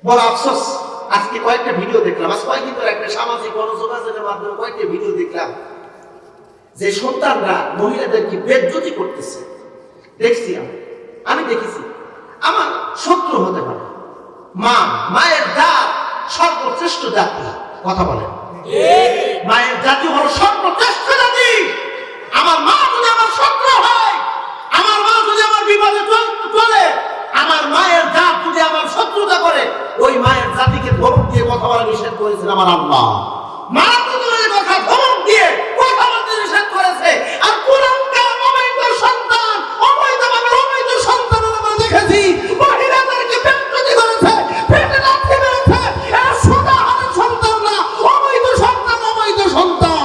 বড় আফসোস, আজকে কয়েকটা ভিডিও দেখলাম, আজ কয়েকদিন ধরে একটা সামাজিক গণযোগাযোগের মাধ্যমে কয়েকটা ভিডিও দেখলাম যে সন্তানরা মহিলাদেরকে বেজ্জতি করতেছে। দেখছি আমি দেখেছি। আমার শত্রু হতে পারে, মায়ের জাত সর্বশ্রেষ্ঠ জাতি। কথা বলেন, মায়ের জাতি হলো সর্বশ্রেষ্ঠ জাতি। আমার মা যদি আমার শত্রু হয়, আমার মা যদি আমার বিপদে চলে, আমার মায়ের জাত যদি আমার শত্রুতা করে, ওই মায়ের জাতিকে ধমক দিয়ে কথা বলা নিষেধ করেছেন আমার আল্লাহ। মা যদি কথা ধমক দিয়ে কথা বলতে নিষেধ করেছে। আর কোরআনকে অবৈধ সন্তান, অবৈধভাবে অবৈধ সন্তান আমরা দেখেছি মহিলাদেরকে বেজ্জতি করেছে, পেটে লাথি মেরেছে। এরা সাধারণ সন্তান না, অবৈধ সন্তান, অবৈধ সন্তান।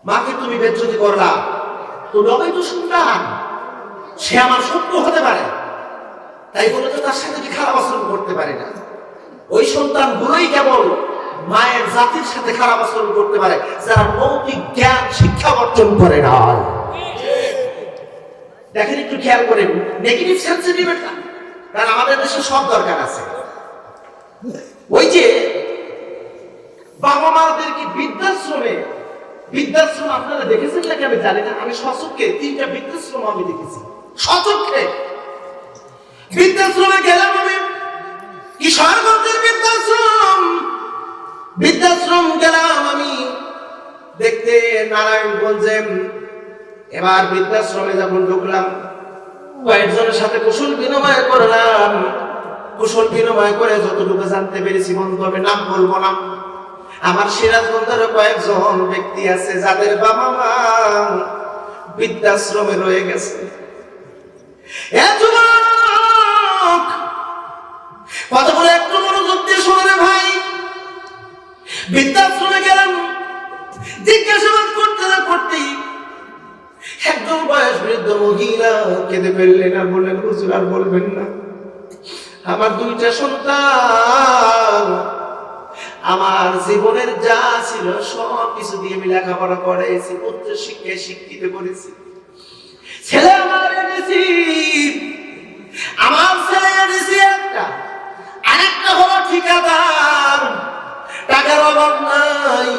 মাকে তুমি বেজ্জতি করলা, তুমি অবৈধ সন্তান। সে আমার শত্রু হতে পারে, তাই বলে তো তার সাথে খারাপ আচরণ করতে পারে না। ওই সন্তান গুলোই কেবল মায়ের জাতির সাথে খারাপ আচরণ করতে পারে যারা নৈতিক জ্ঞান শিক্ষা অর্জন করে না। দেখেন, একটু খেয়াল করে, নেগেটিভ সেন্সিটিভ এটা, কারণ আমাদের দেশে সব দরকার আছে। ওই যে বাবা মাদেরকে বৃদ্ধাশ্রম আপনারা দেখেছেন নাকি আমি জানি না, আমি সচক্ষে 3টা বৃদ্ধাশ্রম আমি দেখেছি। সচক্ষে বৃদ্ধাশ্রমে গেলাম আমি, কিশোরগঞ্জের বৃদ্ধাশ্রম গেলাম আমি দেখতে নারায়ণগঞ্জে। এবার বৃদ্ধাশ্রমে যখন ঢুকলাম, কয়েকজনের সাথে কুশল বিনিময় করলাম। কুশল বিনিময় করে যতটুকু জানতে পেরেছি, বন্ধু আমি নাম বলবো না, আমার সিরাজগঞ্জের কয়েকজন ব্যক্তি আছে যাদের বাবা মা বৃদ্ধাশ্রমে রয়ে গেছে। কতগুলো একটু মনোযোগ দিয়ে শোনে ভাই। বৃদ্ধাশ্রমে গেলাম, জিজ্ঞাসাবাদ করতে না করতেই একজন বয়স বৃদ্ধ মহিলা কেঁদে ফেললেন আর বললেন, হুজুর আর বলবেন না, আমার 2টা সন্তান, আমার জীবনের যা ছিল সব কিছু দিয়ে আমি লেখাপড়া করাইছি, উচ্চ শিক্ষায় শিক্ষিত করেছি। ছেলে আমার এনেছি, আমার ছেলে এনেছি একটা, আরেকটা হলো ঠিকাদার। টাকার অভাব নাই,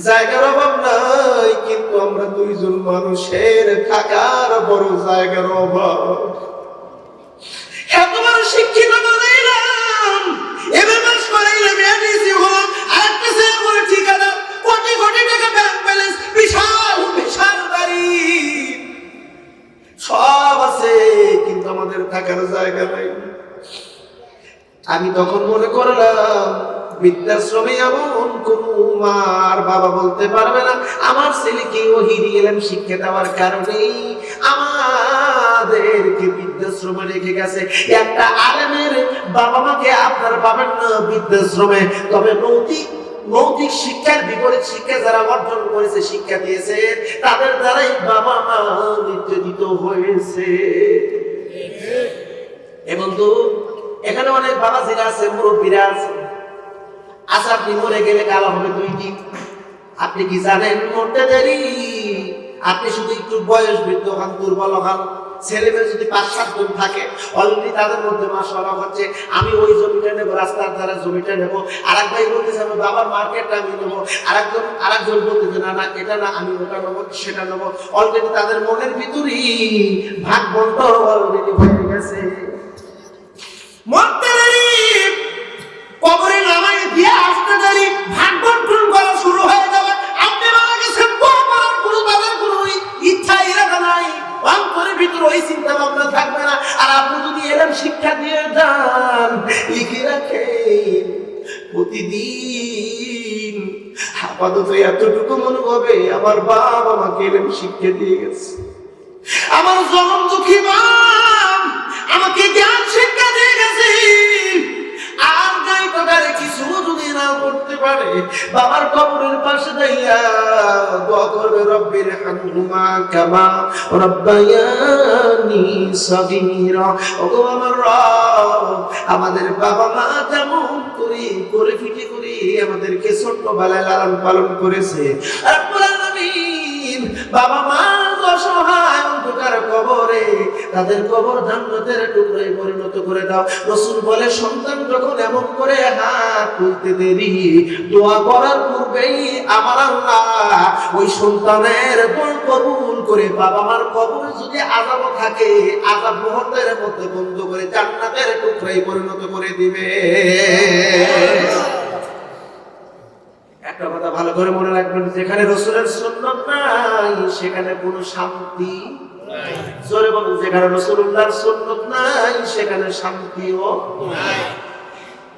জায়গার অভাব নাই, কিন্তু আমরা 2জন মানুষের থাকার বড় জায়গার অভাব। এত বড় শিক্ষিত বানাইলাম, এমএস করাইলাম, এনেছি হলো আরেকটা ছেলে বড় ঠিকাদার, কোটি কোটি টাকা ব্যাংক ব্যালেন্স, বিশাল বিশাল বাড়ি, সব আছে, কিন্তু আমাদের থাকার জায়গা নাই। আমি তখন মনে করলাম, বৃদ্ধাশ্রমে এমন কোন মার বাবা বলতে পারবে না আমার ছেলেকে ওহীর ইলম শিক্ষা দেওয়ার কারণেই আমাদেরকে বৃদ্ধাশ্রমে রেখে গেছে। একটা আলেমের বাবা মাকে আপনারা পাবেন না বৃদ্ধাশ্রমে, তবে নৈতিক শিক্ষার বিপরীত শিক্ষা যারা অর্জন করেছে, শিক্ষা দিয়েছে, তাদের দ্বারাই বাবা মা নির্যাতিত হয়েছে। এবং তো এখানে অনেক বাবাজিরা আছে, মুরব্বীরা আছে। আচ্ছা, আপনি মরে গেলে কালো হবে 2 দিন, আপনি কি জানেন মরতে দেরি? আপনি শুধু একটু বয়স বৃদ্ধ হন, দুর্বল হন, ছেলে মেয়ে যদি 5-7 জন থাকে, অলরেডি তাদের মধ্যে মাশাআল্লাহ হচ্ছে, আমি ওই জমিটা নেবো, রাস্তার ধারে জমিটা নেবো। আরেক ভাই বলতেছে আমি বাবার মার্কেটটা আমি নেবো, আরেকজন বলতেছে না না এটা না, আমি ওটা নেবো, সেটা নেবো। অলরেডি তাদের মনের ভিতরেই ভাগ বন্টন অলরেডি হয়ে গেছে। মরতে দেরি, কবরে নামাই দিয়ে আসতে দেরি, ভাগ বন্টন করা শুরু হয়ে যাবে। আপনি মারা গেছেন, করার কোনো তাদের কোনো ইচ্ছা ইরাদা নাই, অন্তরের ভিতরে ওই চিন্তা ভাবনা থাকবে না। আর আপনি যদি এলেম শিক্ষা দিয়ে যান, লিখে রাখেন প্রতিদিন, আপাতত এতটুকু মনে হবে আমার বাবা আমাকে এলেম শিক্ষা দিয়ে গেছে, আমার জনম দুঃখী মা আমাকে জ্ঞান শিক্ষা দিয়ে গেছে। আর যাই প্রকারে কিছু যদি না করতে পারে, বাবার কবরের পাশে দাঁড়িয়ে দোয়া করবে, রব্বির হামহুমা কামা রাব্বায়ানি সগীরা। ওগো আমার রব, আমাদের বাবা মা যেমন করে ফিটে করে আমাদেরকে ছোট্টবেলায় লালন পালন করেছে, রব্বুল আলামিন বাবা মা অসহায় অন্ধকার কবরে তাদের কবর জান্নাতের টুকরোয় পরিণত করে দাও। রাসূল বলে সন্তান যখন এমন করে হাত তুলতে দেরি, দোয়া করার পূর্বেই আমার আল্লাহ ওই সন্তানের দোয়া কবুল করে বাবা মার কবরে যদি আযাব থাকে আযাব মুহূর্তের মধ্যে বন্ধ করে জান্নাতের টুকরোয় পরিণত করে দিবে। একটা কথা ভালো করে মনে রাখবেন, যেখানে রাসূলের সুন্নাত নাই সেখানে কোনো শান্তি নাই। জোরে বলুন, যেখানে রাসূলুল্লাহর সুন্নাত নাই সেখানে শান্তিও নাই।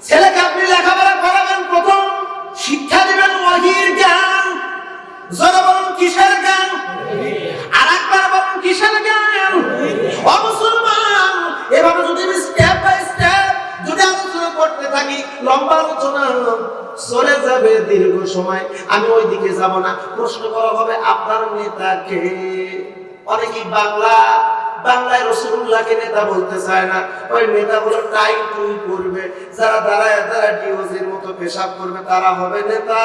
ছেলেকে আপনি লেখাপড়া করাবেন, প্রথম শিক্ষা দিবেন ওহীর জ্ঞান। জোরে বলুন, কিসের জ্ঞান? আরেকবার বলুন, কিসের জ্ঞান? ও মুসলমান, এভাবে যদি স্টেপ বাই স্টেপ যদি আলোচনা করতে থাকি, লম্বা আলোচনা চলে যাবে দীর্ঘ সময়, আমি ওই দিকে যাব না। প্রশ্ন করা হবে আপনার নেতাকে। অনেকেই বাংলায় রাসূলুল্লাহকে নেতা বলতে চায় না। ওই নেতাগুলো টাই টুই করবে, যারা দাঁড়ায় ডিওজির মতো পেশাব করবে তারা হবে নেতা।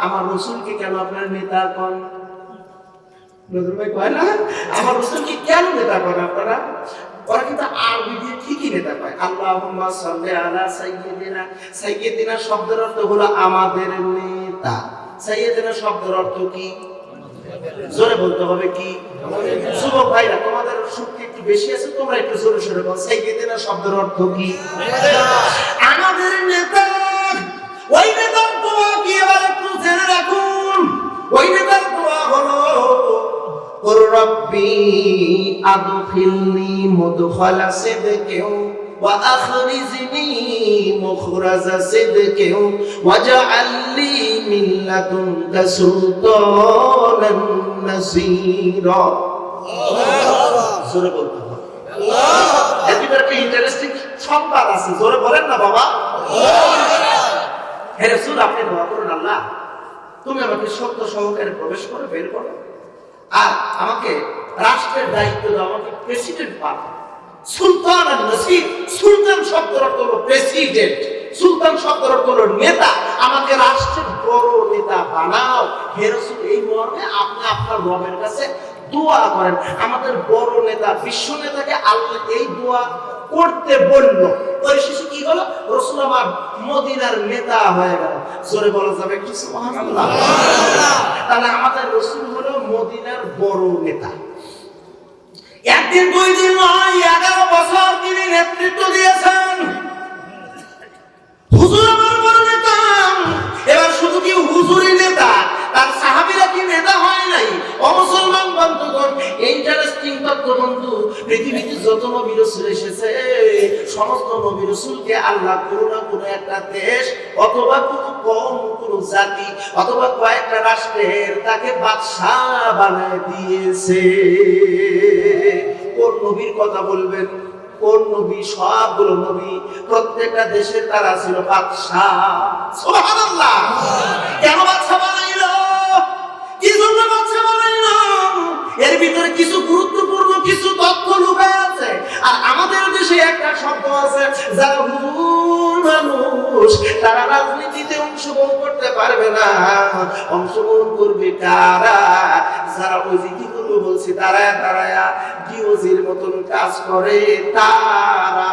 আমার রাসূলকে কেন আপনার নেতা কোন? নজরুল ভাই কয় না, আমার রাসূলকে কেন নেতা কোন আপনারা? ওরা কিন্তু আরবি দিয়ে ঠিকই নেতা পায়। আল্লাহুম্মা সাল্লি আলা সাইয়্যিদিনা। সাইয়্যিদিনা শব্দের অর্থ হলো আমাদের নেতা। সাইয়্যিদিনা শব্দের অর্থ কি? জোরে বলতে হবে কি? যুবক ভাইরা, তোমাদের শক্তি একটু বেশি আছে, তোমরা একটু জোরে সরে বলো, সাইয়্যিদিনা শব্দের অর্থ কি? আমাদের নেতা। ওই নেতার দোয়া কি এবার একটু জেনে রাখুন। ওই নেতার দোয়া হলো রব্বি আদখিলনি মুদখালা সিদকিন ওয়া আখরিজনি মুখরাজা সিদকিন ওয়াজআলনি মিন লাদুনকা সুলতানান নাসীরা। জোরে বলতে হবে। আল্লাহ। এর ভিতরে একটা ইন্টারেস্টিং সংবাদ আছে, জোরে বলেন না বাবা। হে রাসূল, আপনি দোয়া করুন, আল্লাহ তুমি আমাকে সত্য সহকারে প্রবেশ করে বের করো, আর আমাকে রাষ্ট্রের দায়িত্ব দাও, আমাকে প্রেসিডেন্ট বানাও। সুলতান আর নাসির, সুলতান শব্দের অর্থ হলো প্রেসিডেন্ট, সুলতান শব্দের অর্থ হলো নেতা, আমাকে রাষ্ট্রের বড় নেতা বানাও। হে রাসূল, এই মর্মে আপনি আপনার রবের কাছে দোয়া করেন। আমাদের বড় নেতা, বিশ্ব নেতাকে আল্লাহ এই দোয়া করতে বলল। পরিশেষে কি হলো? রাসূল আমার মদিনার নেতা হয়ে গেল। জোরে বলা যাবে একটু সুবহানাল্লাহ। তাহলে আমাদের রাসূল হলো মদিনার বড় নেতা। একদিন দুই দিন নয়, 11 বছর তিনি নেতৃত্ব দিয়েছেন। হুজুর আমার বড় নেতা। এবার শুধু কি হুজুরই নেতা, তার সাহাবীরা কি নেতা হয় নাই? ও মুসলমান বন্ধুগণ, ইন্টারেস্টিং তথ্য বন্ধু, পৃথিবীতে যত নবী রাসূল এসেছে সমস্ত নবী রাসূলকে আল্লাহ কোনো না কোনো একটা দেশ অথবা কোনো কওম, কোনো জাতি অথবা কয়েকটা রাষ্ট্রের তাকে বাদশা বানায় দিয়েছে। কোন নবীর কথা বলবেন? কোন নবী? সবগুলো নবী প্রত্যেকটা দেশের তারা ছিল বাদশা। সুবহানাল্লাহ। কেন বাদশা বানাইলো? কি জন্য বাদশা বানাইলো? এর ভিতরে কিছু গুরুত্বপূর্ণ কিছু তথ্য লুকায় আছে। আর আমাদের দেশে একটা শব্দ আছে, যারা হুজুর মানুষ তারা রাজনীতিতে অংশগ্রহণ করতে পারবে না। অংশগ্রহণ করবে কারা? যারা ওই যে কি করবো বলছি, দাঁড়ায়া ডিওজির মতন কাজ করে তারা।